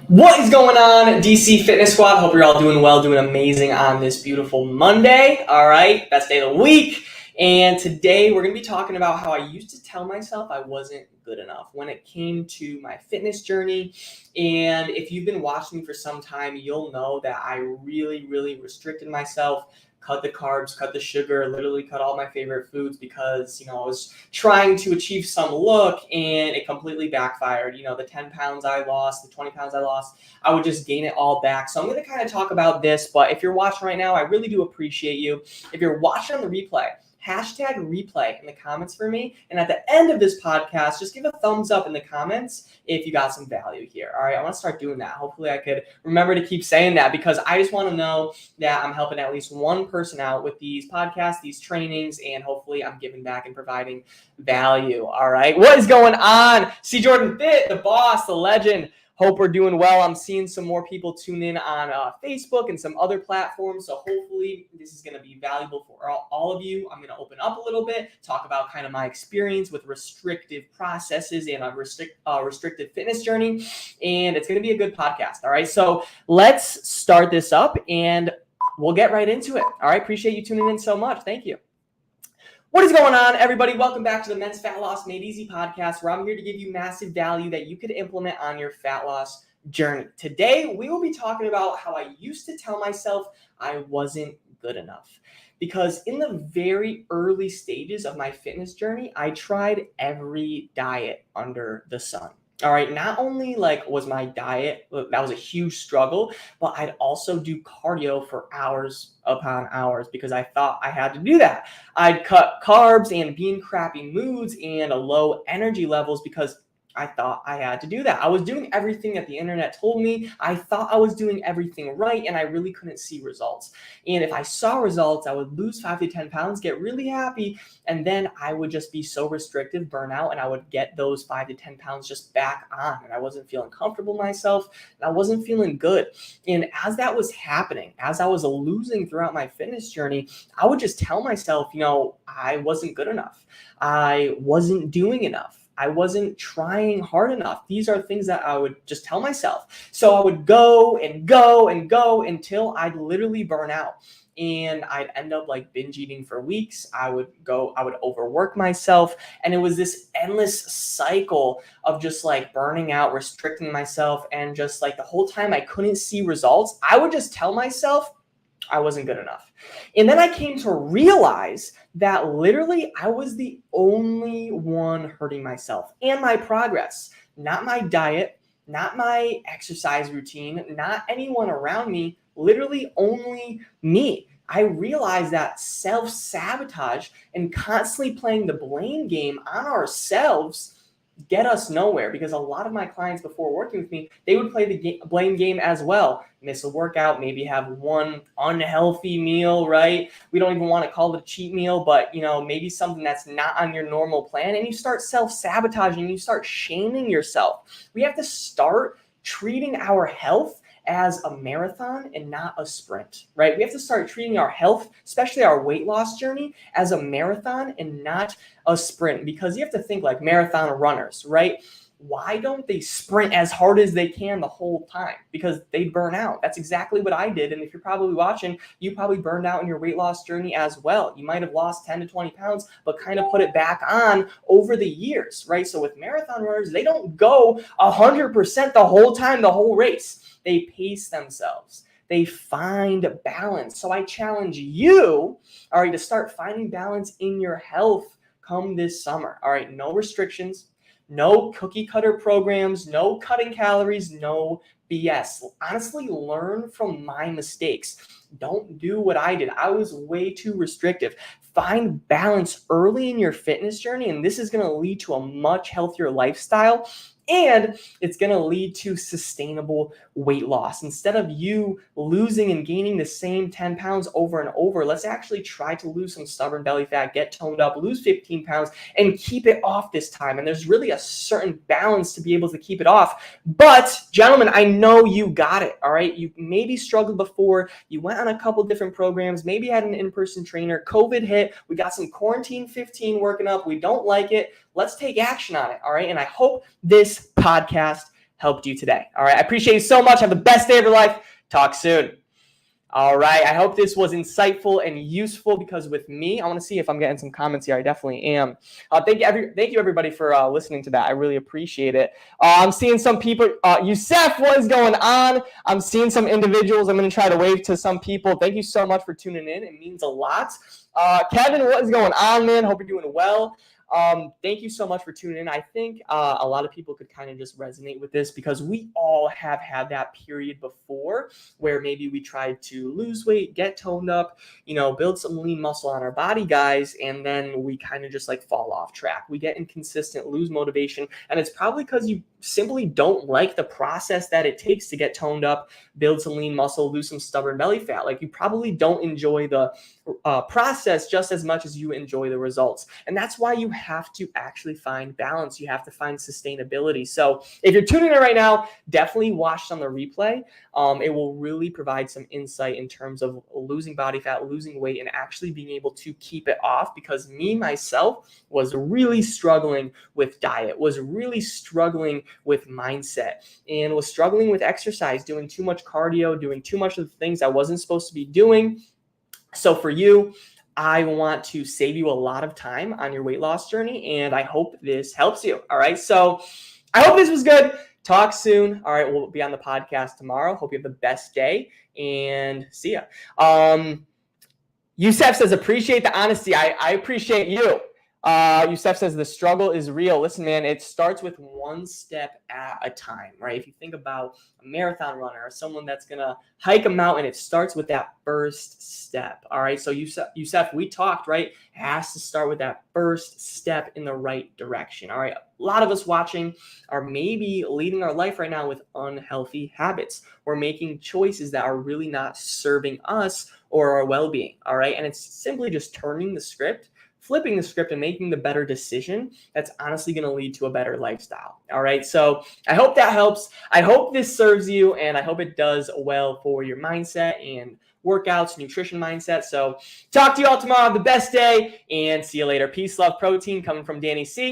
What is going on, DC Fitness Squad? Hope you're all doing well, doing amazing on this beautiful Monday. All right, best day of the week. And today we're going to be talking about how I used to tell myself I wasn't good enough when it came to my fitness journey. And if you've been watching me for some time, you'll know that I really restricted myself, cut the carbs, cut the sugar, literally cut all my favorite foods because, I was trying to achieve some look and it completely backfired. The 10 pounds I lost, the 20 pounds I lost, I would just gain it all back. So I'm going to kind of talk about this, but if you're watching right now, I really do appreciate you. If you're watching on the replay, hashtag replay in the comments for me. And at the end of this podcast, just give a thumbs up in the comments if you got some value here. All right, I want to start doing that. Hopefully I could remember to keep saying that because I just want to know that I'm helping at least one person out with these podcasts, these trainings, and hopefully I'm giving back and providing value. All right, what is going on? C. Jordan Fit, the boss, the legend. Hope we're doing well. I'm seeing some more people tune in on Facebook and some other platforms. So hopefully this is going to be valuable for all of you. I'm going to open up a little bit, talk about kind of my experience with restrictive processes and a restrictive fitness journey. And it's going to be a good podcast. All right. So let's start this up and we'll get right into it. All right. Appreciate you tuning in so much. Thank you. What is going on, everybody? Welcome back to the Men's Fat Loss Made Easy podcast, where I'm here to give you massive value that you could implement on your fat loss journey. Today, we will be talking about how I used to tell myself I wasn't good enough. Because in the very early stages of my fitness journey, I tried every diet under the sun. All right, not only was my diet, that was a huge struggle, but I'd also do cardio for hours upon hours because I thought I had to do that. I'd cut carbs and be in crappy moods and low energy levels because I thought I had to do that. I was doing everything that the internet told me. I thought I was doing everything right, and I really couldn't see results. And if I saw results, I would lose 5 to 10 pounds, get really happy, and then I would just be so restrictive, burn out, and I would get those 5 to 10 pounds just back on. And I wasn't feeling comfortable myself, and I wasn't feeling good. And as that was happening, as I was losing throughout my fitness journey, I would just tell myself, I wasn't good enough. I wasn't doing enough. I wasn't trying hard enough. These are things that I would just tell myself. So I would go until I'd literally burn out. And I'd end up binge eating for weeks. I would overwork myself. And it was this endless cycle of just burning out, restricting myself. And just the whole time I couldn't see results, I would just tell myself I wasn't good enough. And then I came to realize that literally I was the only one hurting myself and my progress, not my diet, not my exercise routine, not anyone around me, literally only me. I realized that self-sabotage and constantly playing the blame game on ourselves get us nowhere, because a lot of my clients before working with me, they would play the blame game as well. Miss a workout, maybe have one unhealthy meal, right? We don't even want to call it a cheat meal, but maybe something that's not on your normal plan, and you start self-sabotaging, you start shaming yourself. We have to start treating our health as a marathon and not a sprint, right? We have to start treating our health, especially our weight loss journey, as a marathon and not a sprint, because you have to think like marathon runners, right? Why don't they sprint as hard as they can the whole time? Because they burn out. That's exactly what I did. And if you're probably watching, you probably burned out in your weight loss journey as well. You might have lost 10 to 20 pounds, but kind of put it back on over the years, right? So with marathon runners, they don't go 100% the whole time, the whole race. They pace themselves. They find balance. So I challenge you, all right, to start finding balance in your health come this summer. All right, no restrictions. No cookie cutter programs, no cutting calories, no BS. Honestly, learn from my mistakes. Don't do what I did. I was way too restrictive. Find balance early in your fitness journey, and this is going to lead to a much healthier lifestyle. And it's going to lead to sustainable weight loss. Instead of you losing and gaining the same 10 pounds over and over, let's actually try to lose some stubborn belly fat, get toned up, lose 15 pounds, and keep it off this time. And there's really a certain balance to be able to keep it off. But gentlemen, I know you got it, all right? You maybe struggled before. You went on a couple different programs, maybe had an in-person trainer. COVID hit. We got some quarantine 15 working up. We don't like it. Let's take action on it, all right? And I hope this podcast helped you today. All right. I appreciate you so much. Have the best day of your life. Talk soon. All right. I hope this was insightful and useful, because with me, I want to see if I'm getting some comments here. I definitely am. Thank you everybody for listening to that. I really appreciate it. I'm seeing some people. Youssef, what is going on? I'm seeing some individuals. I'm going to try to wave to some people. Thank you so much for tuning in. It means a lot. Kevin, what is going on, man? Hope you're doing well. Thank you so much for tuning in. I think a lot of people could kind of just resonate with this, because we all have had that period before where maybe we tried to lose weight, get toned up, build some lean muscle on our body, guys, and then we kind of just like fall off track. We get inconsistent, lose motivation, and it's probably because you simply don't like the process that it takes to get toned up, build some lean muscle, lose some stubborn belly fat. Like, you probably don't enjoy the process just as much as you enjoy the results. And that's why you have to actually find balance. You have to find sustainability. So if you're tuning in right now, definitely watch on the replay. It will really provide some insight in terms of losing body fat, losing weight, and actually being able to keep it off, because me, myself, was really struggling with diet, was really struggling with mindset, and was struggling with exercise, doing too much cardio, doing too much of the things I wasn't supposed to be doing. So for you, I want to save you a lot of time on your weight loss journey, and I hope this helps you. All right. So I hope this was good. Talk soon. All right. We'll be on the podcast tomorrow. Hope you have the best day, and see ya. Youssef says, appreciate the honesty. I appreciate you. Youssef says the struggle is real. Listen, man, it starts with one step at a time, right? If you think about a marathon runner or someone that's going to hike a mountain, it starts with that first step. All right. So Youssef, we talked, right? It has to start with that first step in the right direction. All right. A lot of us watching are maybe leading our life right now with unhealthy habits. We're making choices that are really not serving us or our well-being. All right. And it's simply just turning the script, flipping the script, and making the better decision that's honestly going to lead to a better lifestyle. All right. So I hope that helps. I hope this serves you, and I hope it does well for your mindset and workouts, nutrition mindset. So talk to you all tomorrow. Have the best day, and see you later. Peace, love, protein, coming from Danny C.